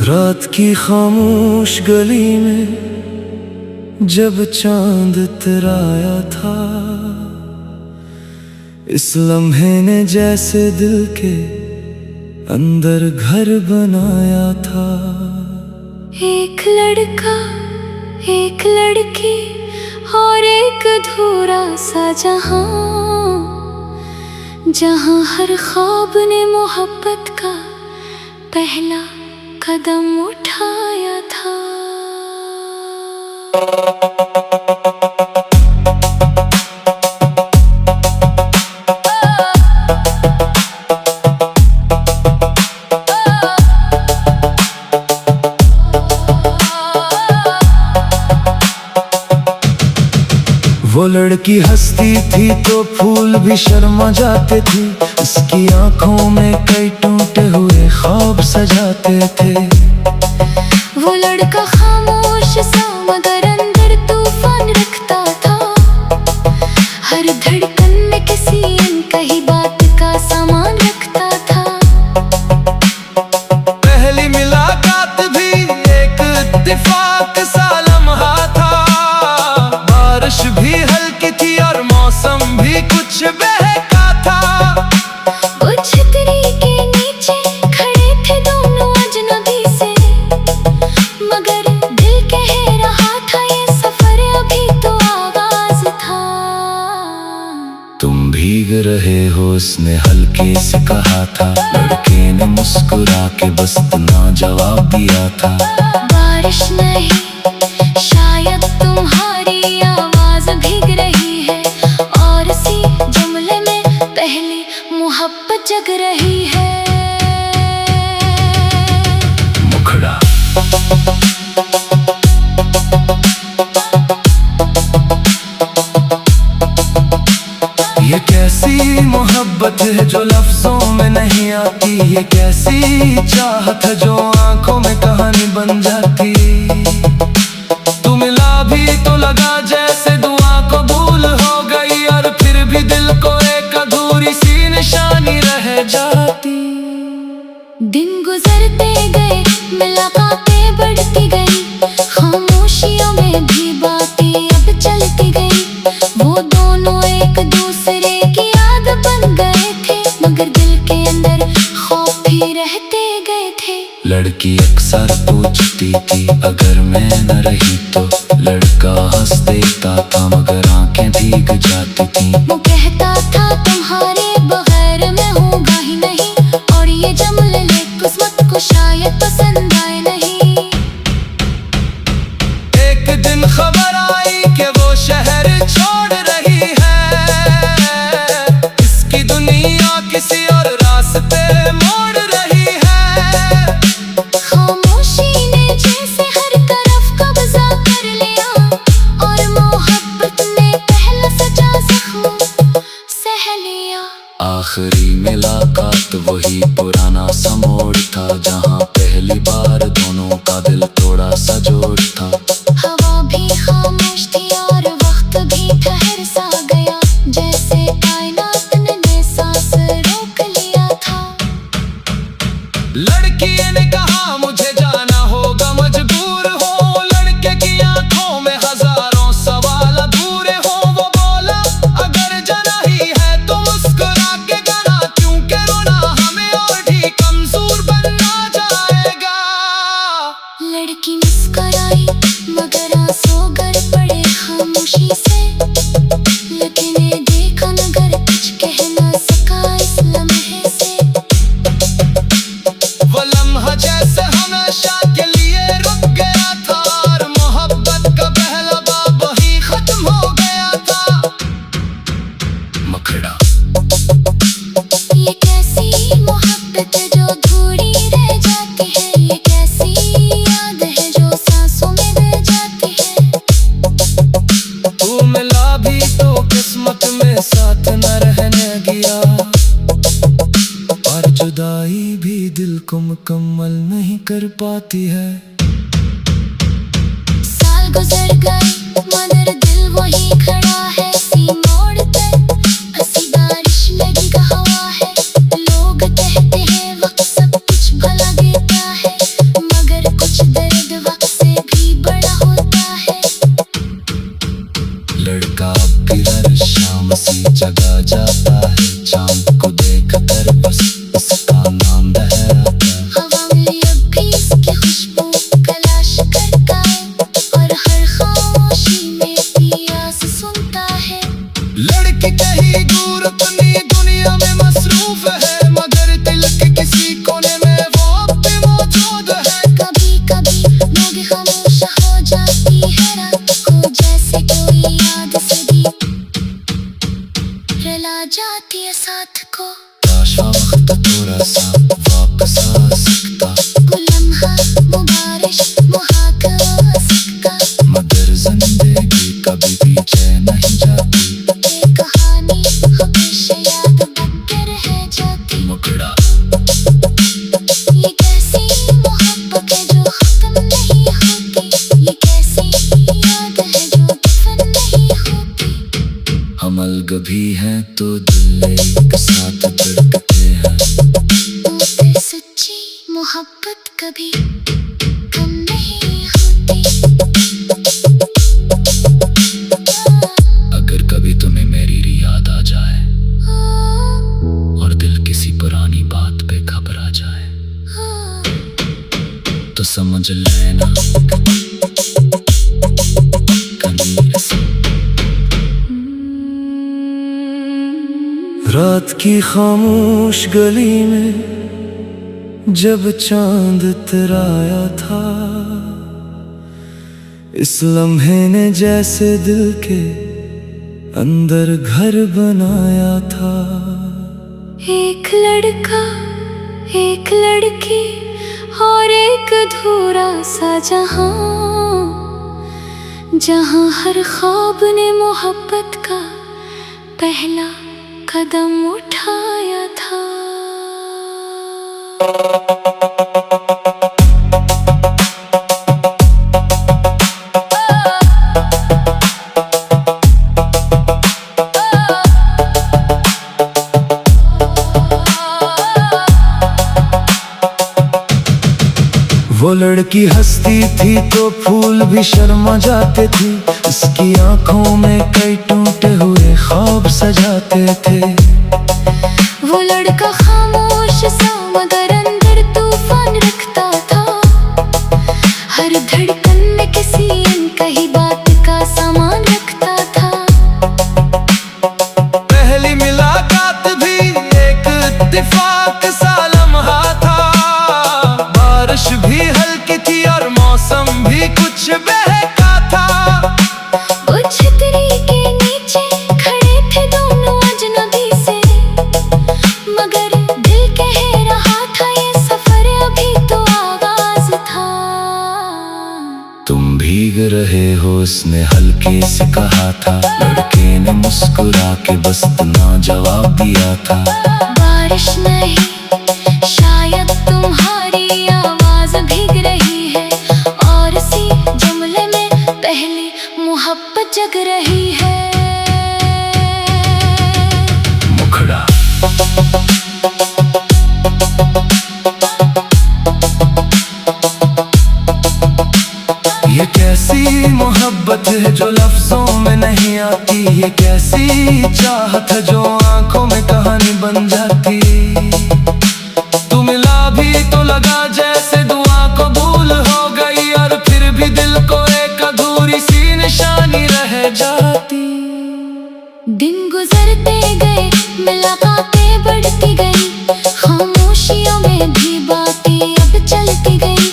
रात की खामोश गली में जब चांद तराया था, इस लम्हे ने जैसे दिल के अंदर घर बनाया था। एक लड़का, एक लड़की और एक अधूरा सा जहां, जहां हर ख्वाब ने मोहब्बत का पहला कदम उठाया था। वो लड़की हंसती थी तो फूल भी शर्मा जाते थे, इसकी आंखों में कई टूटे हुए ख्वाब सजाते थे। वो लड़का खामोश सा मगर अंदर तूफान रखता था, हर धड़कन में किसी अनकही बात का सामान रखता था। पहली मुलाकात भी एक इत्तेफाक सा लम्हा था, बारिश भी हल्की थी और मौसम भी कुछ बहका था। वो छतरी के नीचे खड़े थे दोनों अजनबी से, मगर दिल कह रहा था ये सफर अभी तो आगाज था। तुम भीग रहे हो उसने हल्के से कहा था, लड़के ने मुस्कुरा के बस इतना जवाब दिया था। बारिश नहीं, शायद तुम्हारी आवाज भीग रही है, और इसी जुमले में पहली मोहब्बत जग रही है। मुखड़ा ये कैसी मोहब्बत है जो लफ्जों में नहीं आती, ये कैसी चाहत है जो आंखों में कहानी बन जाती। तू मिला भी तो लगा जैसे दुआ कबूल हो गई, और फिर भी दिल को एक अधूरी सी निशानी रह जाती। दिन गुजरते गए, मुलाकातें बढ़ती गई, खामोशियों में भी बातें अब चलती गई। वो दोनों एक दूसरे की याद बन गए थे, मगर दिल के अंदर खौफ भी रहते गए थे। लड़की अक्सर पूछती थी अगर मैं न रही तो, लड़का हंस देता था मगर आंखें भीग जाती थी। वो कहता था तुम्हारे बगैर मैं होगा ही नहीं, और ये जुमले किस्मत को शायद पसंद आए नहीं। एक दिन खबर आई कि वो शहर छोड़ रही है, इसकी दुनिया किसी और रास्ते मोड़ रही है। खामोशी ने जैसे हर तरफ कब्जा कर लिया, और मोहब्बत ने पहला सच्चा जख्म सह लिया। आखिरी मुलाकात वही पुराना सा मोड़ था, जहाँ पहली बार दोनों का दिल थोड़ा सा जोड़ था। हवा भी खामोश थी और वक्त भी ठहर सा गया, जैसे कायनात ने सांस रोक लिया था। लड़की ने कहा मुझे जाना होगा, मजबूर हो। लड़के की आंखों में हजारों सवाल अधूरे हो। वो बोला अगर जाना ही है तो मुस्कुरा के गाना, क्योंकि रोना हमें और भी कमजोर बनना जाएगा। लड़की मुस्कुराई मगर आंसू गर पड़े खामोशी से, लेकिन ये देखा नगर कुछ कह ना सका इस लम्हे से। वो लम्हा जैसे हमेशा के लिए रुक गया था, और मोहब्बत का पहला बाब वही खत्म हो गया था। मुखड़ा ये कैसी मोहब्बत है जो अधूरी रह जाती है, ये कैसी याद है जो सांसों में बह जाती है। तू मिला भी तो किस्मत में साथ न रहने गया, और जुदाई भी दिल को मुकम्मल नहीं कर पाती है। साल गुजर गए मगर दिल वही खड़ा है, सी मोड़ पे हंसी बारिश लगी हवा है। लोग कहते हैं वक्त सब कुछ भला देता है, मगर आता वापस आ सकता, वो लम्हा वो बारिश वो हाथ आ सकता, मगर जिंदगी कभी पीछे नहीं जाती। ये कहानी हमेशा याद बन के रह जाती। मुकड़ा ये कैसी मोहब्बत है जो खत्म नहीं होती, ये कैसी याद है जो दफन नहीं होती। हम अलग भी हैं तो दिल एक साथ धड़कते हैं, तो फिर सच्ची मोहब्बत कभी कम नहीं होती। अगर कभी तुम्हें मेरी याद आ जाए और दिल किसी पुरानी बात पे घबरा जाए, तो समझ लेना कनीर से। रात की खामोश गली में जब चांद तराया था, इस लम्हे ने जैसे दिल के अंदर घर बनाया था। एक लड़का एक लड़की और एक अधूरा सा जहां, जहां हर ख्वाब ने मोहब्बत का पहला कदम उठाया था। वो लड़की हंसती थी तो फूल भी शर्मा जाते थे, उसकी आंखों में कई टूटे हुए ख्वाब सजाते थे। वो लड़का खामोश सा मगर अंदर तूफान रखता था, हर धड़कन में किसी अनकही बात का सामान रखता था। पहली मुलाकात भी एक इत्तेफाक सा लम्हा था, बारिश भी हल्की थी और मौसम भी कुछ बहका था। वो छतरी के नीचे खड़े थे दोनों अजनबी से, मगर दिल कह रहा था ये सफर अभी तो आगाज था। तुम भीग रहे हो उसने हल्के से कहा था, लड़के ने मुस्कुरा के बस इतना जवाब दिया था। बारिश नहीं शायद तुम्हारी आवाज भीग रही है, और इसी जुमले में पहली मोहब्बत जग रही है। मुखड़ा ये कैसी मोहब्बत है जो लफ्जों में नहीं आती, ये कैसी चाहत है जो आंखों में कहानी बन जाती। तू मिला भी तो लगा जैसे दुआ कबूल हो गई, और फिर भी दिल को एक अधूरी सी निशानी रह जाती। दिन गुजरते गए मुलाकातें बढ़ती गई, खामोशियों में भी बातें अब चलती गई।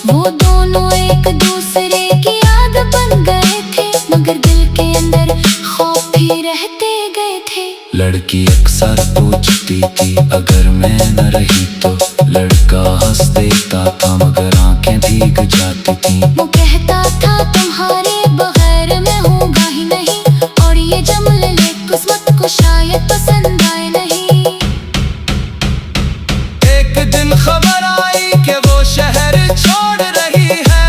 वो दोनों एक दूसरे की याद बन गए थे, मगर दिल के अंदर खौफ भी रहते गए थे। लड़की अक्सर पूछती थी अगर मैं न रही तो, लड़का हंस देता था मगर आंखें भीग जाती थी। वो कहता था तुम्हारे बगैर मैं होगा ही नहीं, और ये जुमले किस्मत को शायद पसंद आए नहीं। एक दिन खबर आई कि वो शहर छोड़ रही है,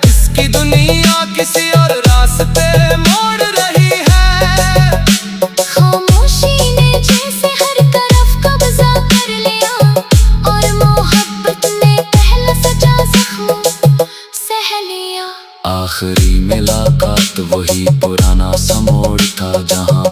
इसकी दुनिया किसी और रास्ते मोड़ रही है। खामोशी ने जैसे हर तरफ कब्जा कर लिया, और मोहब्बत ने पहला सजा जख्म सह लिया। आखिरी मुलाकात वही पुराना सा मोड़ था, जहाँ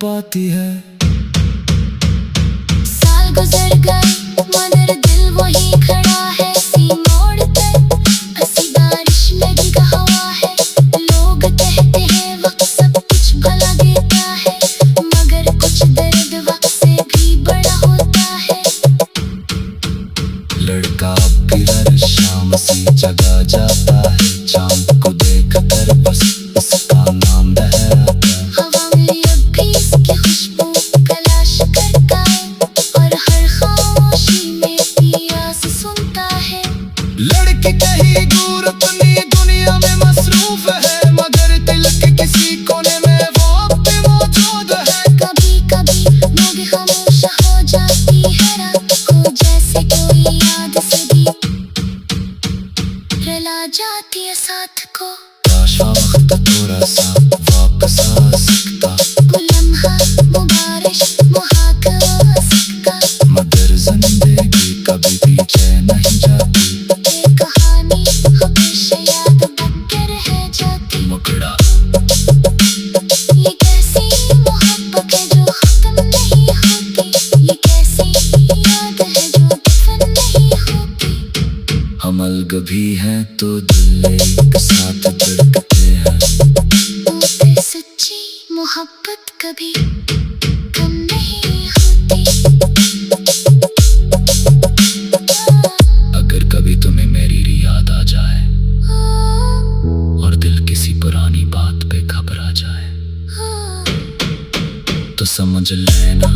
पाती है। साल गुजर गए मगर दिल वही खड़ा है, सी मोड़ पर हंसी बारिश लगी का हवा है। लोग कहते हैं वक्त सब कुछ भला देता है, मगर कुछ दर्द वक्त से भी बड़ा होता है। लड़का फिर शाम सी जगह जाता है, चांद को देख कर बस उसका नाम लहराता है। हवा में अब भी इसकी खुशबू तलाश करता है, और हर खामोशी में प्यास सुनता है। लड़की कहीं दूर अपनी दुनिया में मसरूफ है, मगर दिल के किसी कोने में वो अब भी मौजूद है। कभी कभी वो भी खामोश हो जाती है रात को, जैसे कोई याद से भी रुला जाती है साथ को। काश वो वक्त थोड़ा सा वापस आ सकता, वो लम्हा वो बारिश वो हाथ वो सिक्का, मगर जिंदगी कभी पीछे नहीं जाती। ये कहानी हमेशा याद बन के रह जाती। मुकड़ा ये कैसी मोहब्बत है जो खत्म नहीं होती, ये कैसी याद है जो दफन नहीं होती। हम अलग भी हैं तो दिल एक साथ धड़कते हैं। होते सच्ची मोहब्बत कभी कम नहीं होती। अगर कभी तुम्हें मेरी याद आ जाए और दिल किसी पुरानी बात पे घबरा जाए, तो समझ लेना